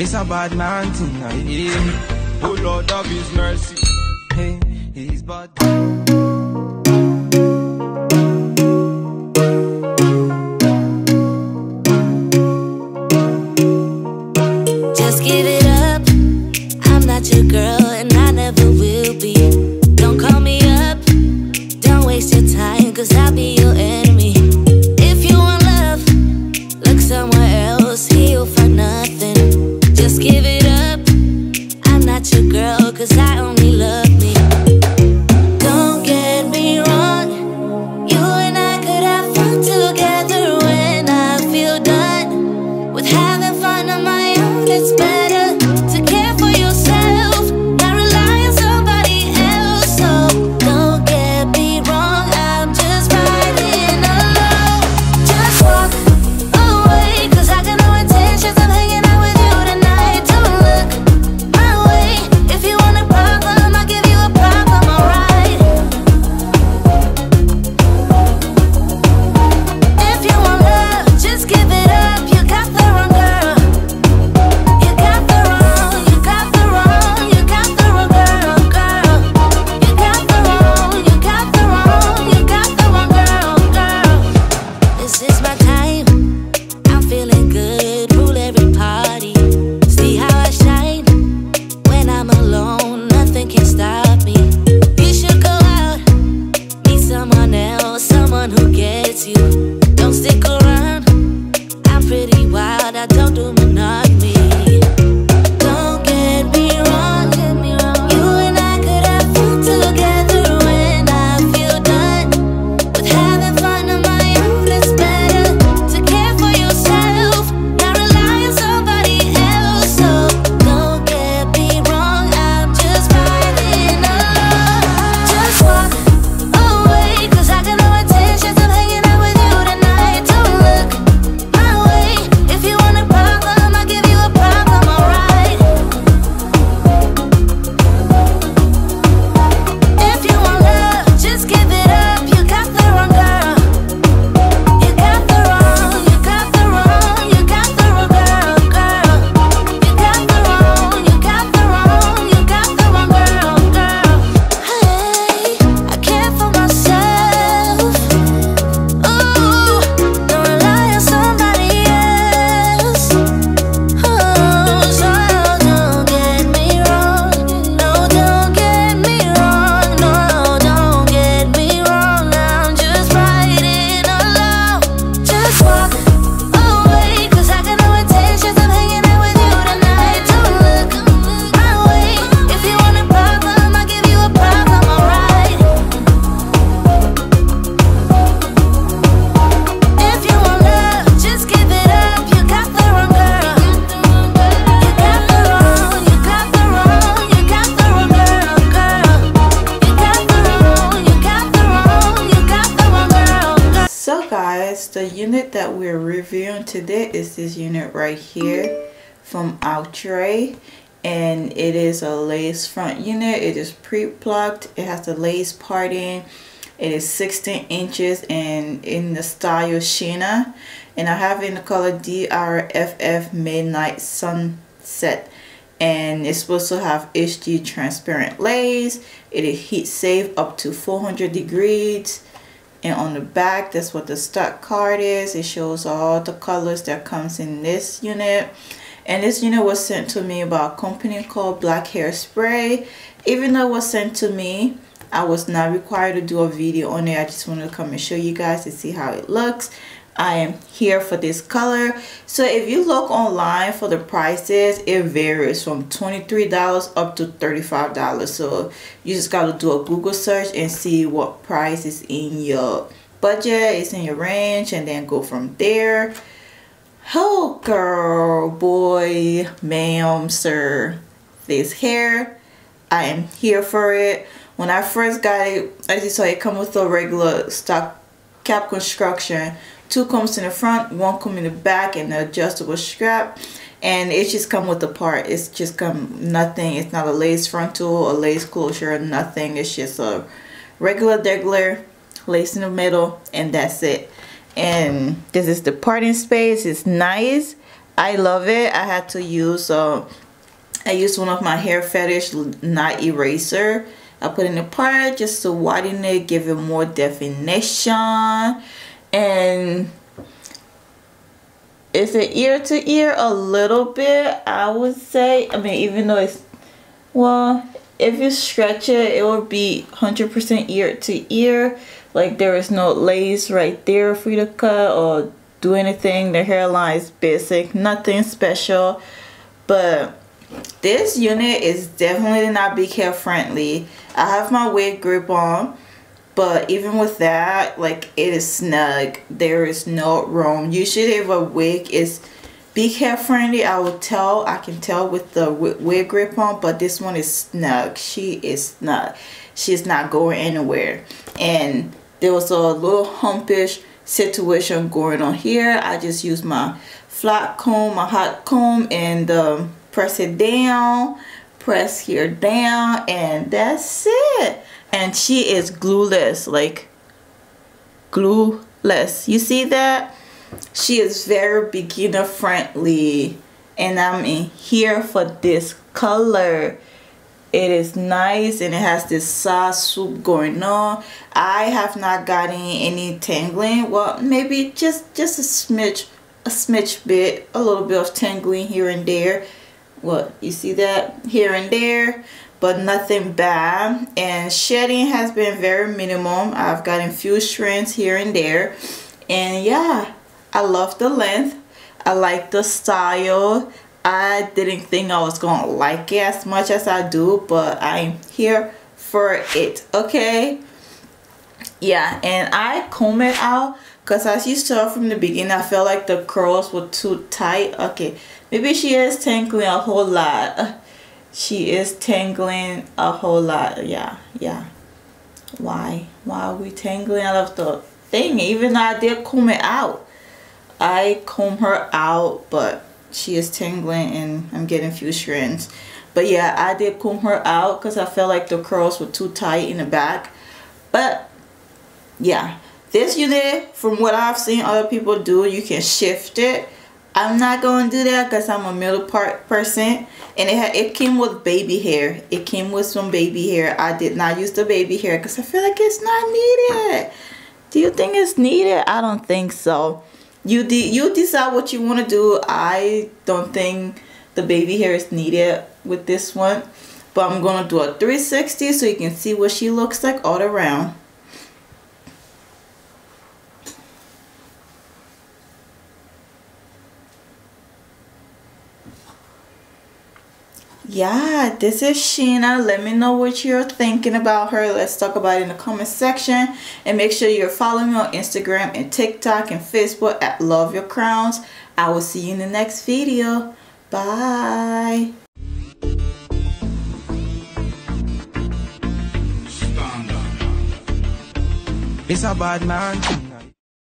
It's a bad man tonight. Oh Lord of His mercy. Hey, He's bad. Just give it up. I'm not your girl and I never will be. Don't call me up. Don't waste your time, cause I'll be your enemy. If you want love, look somewhere else. Here you'll find nothing. Just give it up. I'm not your girl, cause I only love me. Don't get me wrong, you and I could have fun together when I feel done with having fun on my own. It's better to care for yourself, not rely on somebody else. So don't get me wrong, I'm just riding alone. Just walk away, cause I got no intentions of hanging out with you tonight. Don't look my way. If you want a problem, I'll give you a problem, alright? If you want love, just give it up. You got the wrong girl. You got the wrong, you got the wrong, you got the wrong girl, girl. You got the wrong, you got the wrong, you got the wrong girl, girl. This is my time, I'm feeling good, rule every party. See how I shine when I'm alone, nothing can stop me. You should go out, meet someone else, someone who gets you. Don't stick around, I'm pretty wild, I don't do monogamy. Don't get me wrong, you and I could have fun together when I feel done with having fun on my own. It's better to care for yourself, not rely on somebody else. So don't get me wrong, I'm just riding alone. Just walk away, cause I got no intentions of hanging out with you tonight. Don't look my way. If you want a problem, I'll give you a problem, alright? If you want love, just give it up. You got the wrong girl. You got the wrong, you got the wrong, you got the wrong girl, girl. You got the wrong, you got the wrong, you got the wrong girl, girl. Hey, I care for myself. Ooh, don't rely on somebody else. Oh, so don't get me wrong. No, don't get me wrong. No, don't get me wrong. I'm just riding alone. Just walk away, cause I got no intentions of hanging out with you tonight. Don't look my way. If you want a problem, I'll give you a problem, alright? If you want love, just give it up. You got the wrong girl. You got the wrong, you got the wrong, you got the wrong girl, girl. You got the wrong, you got the wrong, you got the wrong girl, girl. So guys, the unit that we're reviewing today is this unit right here from Outre, and it is a lace front unit. It is pre-plucked. It has the lace parting. It is 16 inches and in the style WIG-SHANA, and I have it in the color DRFF Midnight Sunset, and it's supposed to have HD transparent lace. It is heat safe up to 400 degrees. And on the back, that's what the stock card is. It shows all the colors that comes in this unit. And this unit was sent to me by a company called Black Hairspray. Even though it was sent to me, I was not required to do a video on it. I just wanted to come and show you guys to see how it looks. I am here for this color. So if you look online for the prices, it varies from $23 up to $35. So you just got to do a Google search and see what price is in your budget, it's in your range, and then go from there. Oh girl, boy, ma'am, sir, this hair, I am here for it. When I first got it, I just saw it come with a regular stock cap construction. 2 combs in the front, 1 comb in the back, and the adjustable strap. And it just come with the part. It's just come nothing. It's not a lace frontal, a lace closure, nothing. It's just a regular lace in the middle, and that's it. And this is the parting space. It's nice. I love it. I had to use I used one of my hair fetish knot eraser. I put in the part just to widen it, give it more definition. And is it ear to ear? A little bit, I would say. I mean, even though it's, well, if you stretch it, it will be 100% ear to ear. Like there is no lace right there for you to cut or do anything. The hairline is basic, nothing special. But this unit is definitely not big hair friendly. I have my wig grip on, but even with that, like, it is snug. There is no room. Usually if a wig is big hair friendly, I can tell with the wig grip on, but this one is snug. She is snug. She's not going anywhere. And there was a little humpish situation going on here. I just used my flat comb, my hot comb, and press it down, press here down, and that's it. And she is glueless, like glueless. You see that? She is very beginner friendly, and I'm in here for this color. It is nice, and it has this soft swoop going on. I have not gotten any tangling. Well, maybe just a smidge bit, a little bit of tangling here and there. Well, you see that here and there, but nothing bad. And shedding has been very minimum. I've gotten few strands here and there, and yeah, I love the length. I like the style. I didn't think I was gonna like it as much as I do, but I'm here for it. Okay, yeah. And I comb it out because as you saw from the beginning, I felt like the curls were too tight. Okay, maybe she is tangling a whole lot. She is tangling a whole lot. Yeah. Why are we tangling out of the thing? Even though I did comb it out, I comb her out, but she is tangling and I'm getting few strands. But yeah, I did comb her out because I felt like the curls were too tight in the back. But yeah, this unit, from what I've seen other people do, you can shift it. I'm not going to do that because I'm a middle part person, and it came with baby hair. It came with some baby hair. I did not use the baby hair because I feel like it's not needed. Do you think it's needed? I don't think so. You decide what you want to do. I don't think the baby hair is needed with this one, but I'm gonna do a 360 so you can see what she looks like all around. Yeah, this is Sheena. Let me know what you're thinking about her. Let's talk about it in the comment section. And make sure you're following me on Instagram and TikTok and Facebook at Love Your Crowns. I will see you in the next video. Bye. It's a bad man.